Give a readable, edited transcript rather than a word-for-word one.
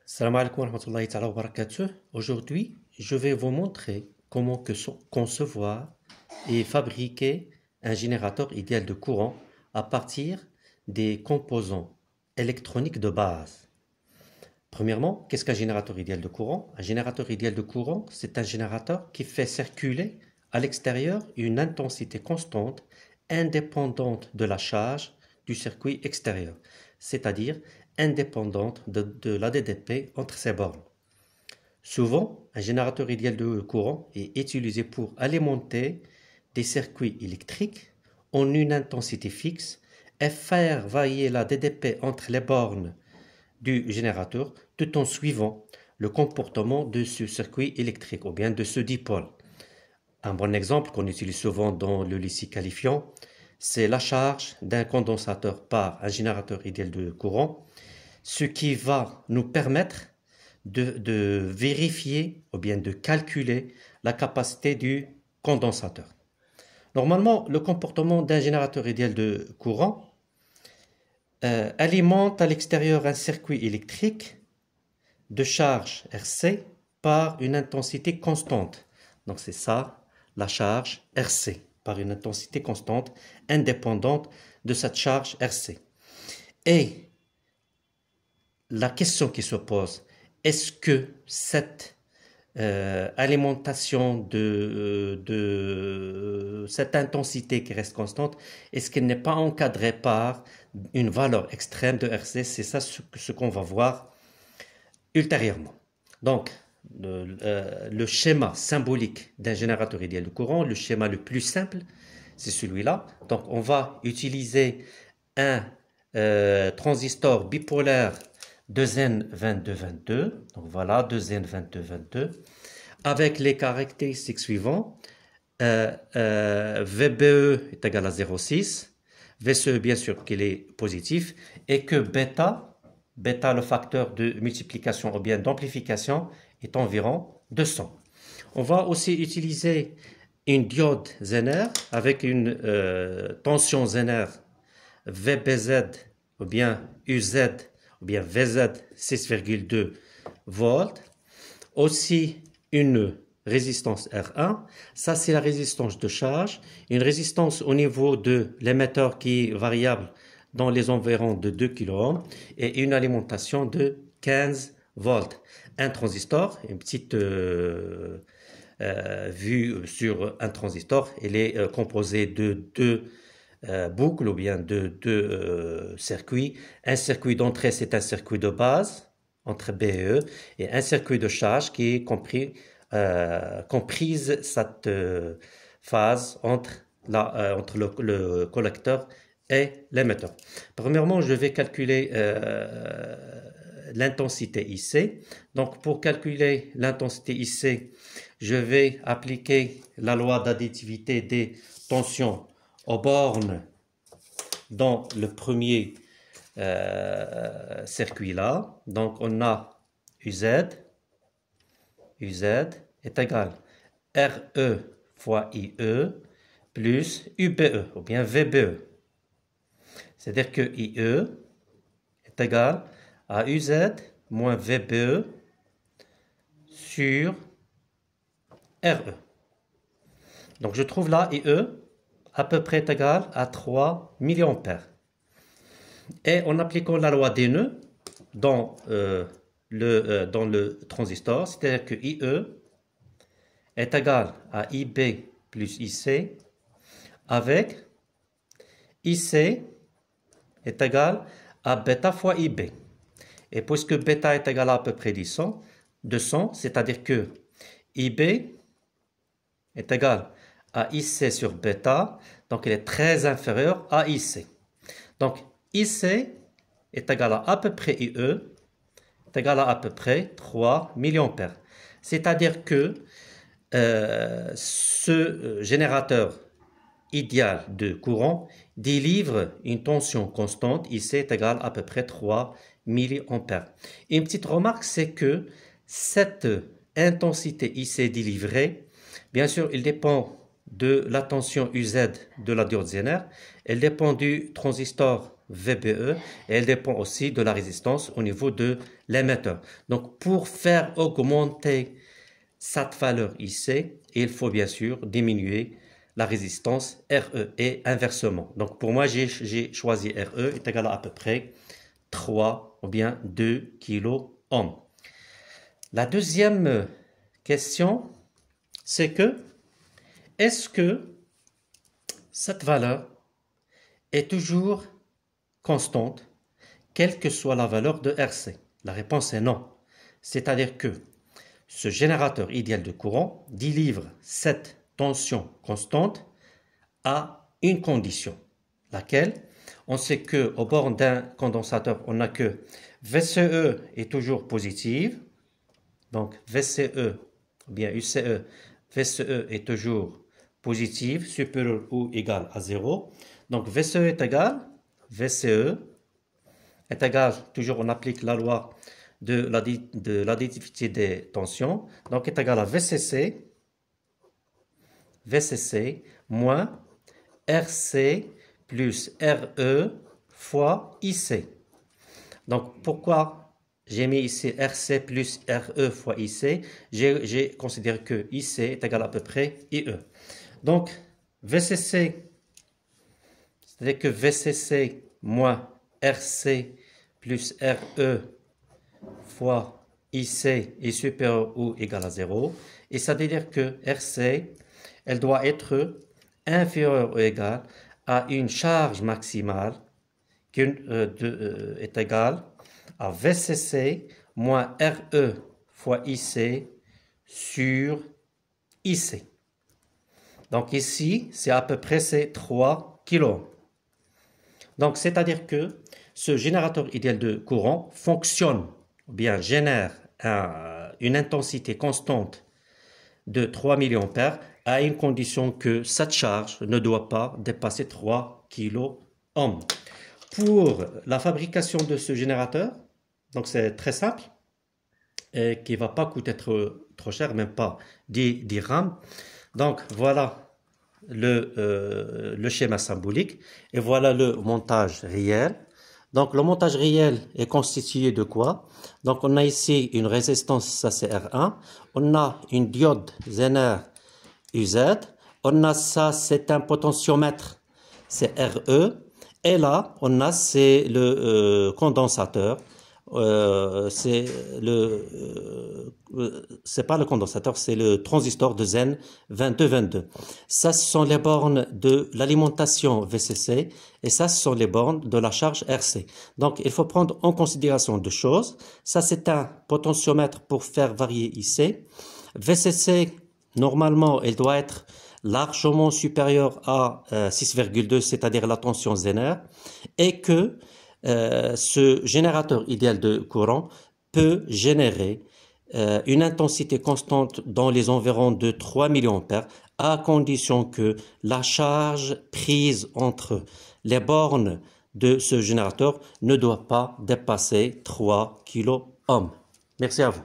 Salam alaikum wa rahmatullahi ta'ala wa barakatuh. Aujourd'hui, je vais vous montrer comment concevoir et fabriquer un générateur idéal de courant à partir des composants électroniques de base. Premièrement, qu'est-ce qu'un générateur idéal de courant? Un générateur idéal de courant, c'est un générateur qui fait circuler à l'extérieur une intensité constante indépendante de la charge du circuit extérieur, c'est-à-dire indépendante de la DDP entre ses bornes. Souvent, un générateur idéal de courant est utilisé pour alimenter des circuits électriques en une intensité fixe et faire varier la DDP entre les bornes du générateur tout en suivant le comportement de ce circuit électrique ou bien de ce dipôle. Un bon exemple qu'on utilise souvent dans le lycée qualifiant, c'est la charge d'un condensateur par un générateur idéal de courant, ce qui va nous permettre de vérifier ou bien de calculer la capacité du condensateur. Normalement, le comportement d'un générateur idéal de courant alimente à l'extérieur un circuit électrique de charge RC par une intensité constante. Donc c'est ça, la charge RC, par une intensité constante indépendante de cette charge RC. Et la question qui se pose, est-ce que cette alimentation de cette intensité qui reste constante, est-ce qu'elle n'est pas encadrée par une valeur extrême de RC? C'est ça ce qu'on va voir ultérieurement. Donc, le schéma symbolique d'un générateur idéal de courant, le schéma le plus simple, c'est celui-là. Donc, on va utiliser un transistor bipolaire 2N2222. Donc, voilà, 2N2222. Avec les caractéristiques suivantes. VBE est égal à 0,6. VCE, bien sûr, qu'il est positif. Et que bêta, le facteur de multiplication ou bien d'amplification, est environ 200. On va aussi utiliser une diode Zener avec une tension Zener VBZ ou bien UZ ou bien VZ 6,2 volts. Aussi une résistance R1. Ça, c'est la résistance de charge. Une résistance au niveau de l'émetteur qui est variable dans les environs de 2 kΩ et une alimentation de 15 volts. Un transistor, une petite vue sur un transistor, il est composé de deux boucles ou bien de deux circuits. Un circuit d'entrée, c'est un circuit de base entre B et E, et un circuit de charge qui est comprise cette phase entre le collecteur et l'émetteur. Premièrement, je vais calculer l'intensité IC. Donc, pour calculer l'intensité IC, je vais appliquer la loi d'additivité des tensions aux bornes dans le premier circuit là. Donc, on a UZ est égal à RE fois IE plus UBE ou bien VBE. C'est-à-dire que IE est égal à UZ moins VBE sur RE. Donc je trouve là IE à peu près égal à 3 mA. Et en appliquant la loi des nœuds dans le transistor, c'est-à-dire que IE est égal à IB plus IC avec IC est égal à bêta fois IB. Et puisque bêta est égal à peu près 200, c'est-à-dire que IB est égal à IC sur bêta, donc il est très inférieur à IC. Donc IC est égal à peu près IE, est égal à peu près 3 mA. C'est-à-dire que ce générateur idéal de courant délivre une tension constante, IC est égal à peu près 3 mA. Une petite remarque, c'est que cette intensité IC délivrée, bien sûr, il dépend de la tension UZ de la diode Zener, elle dépend du transistor VBE et elle dépend aussi de la résistance au niveau de l'émetteur. Donc pour faire augmenter cette valeur IC, il faut bien sûr diminuer la résistance RE et inversement. Donc pour moi, j'ai choisi RE est égal à peu près 3 ou bien 2 kΩ. La deuxième question, c'est que est-ce que cette valeur est toujours constante, quelle que soit la valeur de RC? La réponse est non. C'est-à-dire que ce générateur idéal de courant délivre cette tension constante à une condition, laquelle on sait qu'au bord d'un condensateur, on n'a que VCE est toujours positive, donc VCE ou bien UCE, VCE est toujours positive, supérieure ou égale à 0. Donc VCE est égal, VCE est égal, toujours on applique la loi de l'additivité des tensions, donc est égal à VCC moins RC plus RE fois IC. Donc pourquoi j'ai mis ici RC plus RE fois IC? J'ai considéré que IC est égal à peu près IE. Donc VCC, c'est-à-dire que VCC moins RC plus RE fois IC est supérieur ou égal à 0. Et ça veut dire que RC, elle doit être inférieure ou égale à une charge maximale qui est égale à VCC moins RE fois IC sur IC. Donc ici, c'est à peu près 3 kΩ. Donc c'est-à-dire que ce générateur idéal de courant fonctionne ou bien génère une intensité constante de 3 mA à une condition que cette charge ne doit pas dépasser 3 kΩ. Pour la fabrication de ce générateur, donc c'est très simple et qui ne va pas coûter trop cher, même pas 10 dirhams. Donc voilà le schéma symbolique et voilà le montage réel. Donc le montage réel est constitué de quoi? Donc on a ici une résistance, ça c'est R1, on a une diode Zener UZ, on a ça c'est un potentiomètre, c'est RE, et là on a c'est le condensateur. C'est pas le condensateur, c'est le transistor de Zen 2222. Ça, ce sont les bornes de l'alimentation VCC et ça, ce sont les bornes de la charge RC. Donc, il faut prendre en considération deux choses. Ça, c'est un potentiomètre pour faire varier IC. VCC, normalement, il doit être largement supérieur à 6,2, c'est-à-dire la tension Zener, et que ce générateur idéal de courant peut générer une intensité constante dans les environs de 3 mA à condition que la charge prise entre les bornes de ce générateur ne doit pas dépasser 3 kΩ. Merci à vous.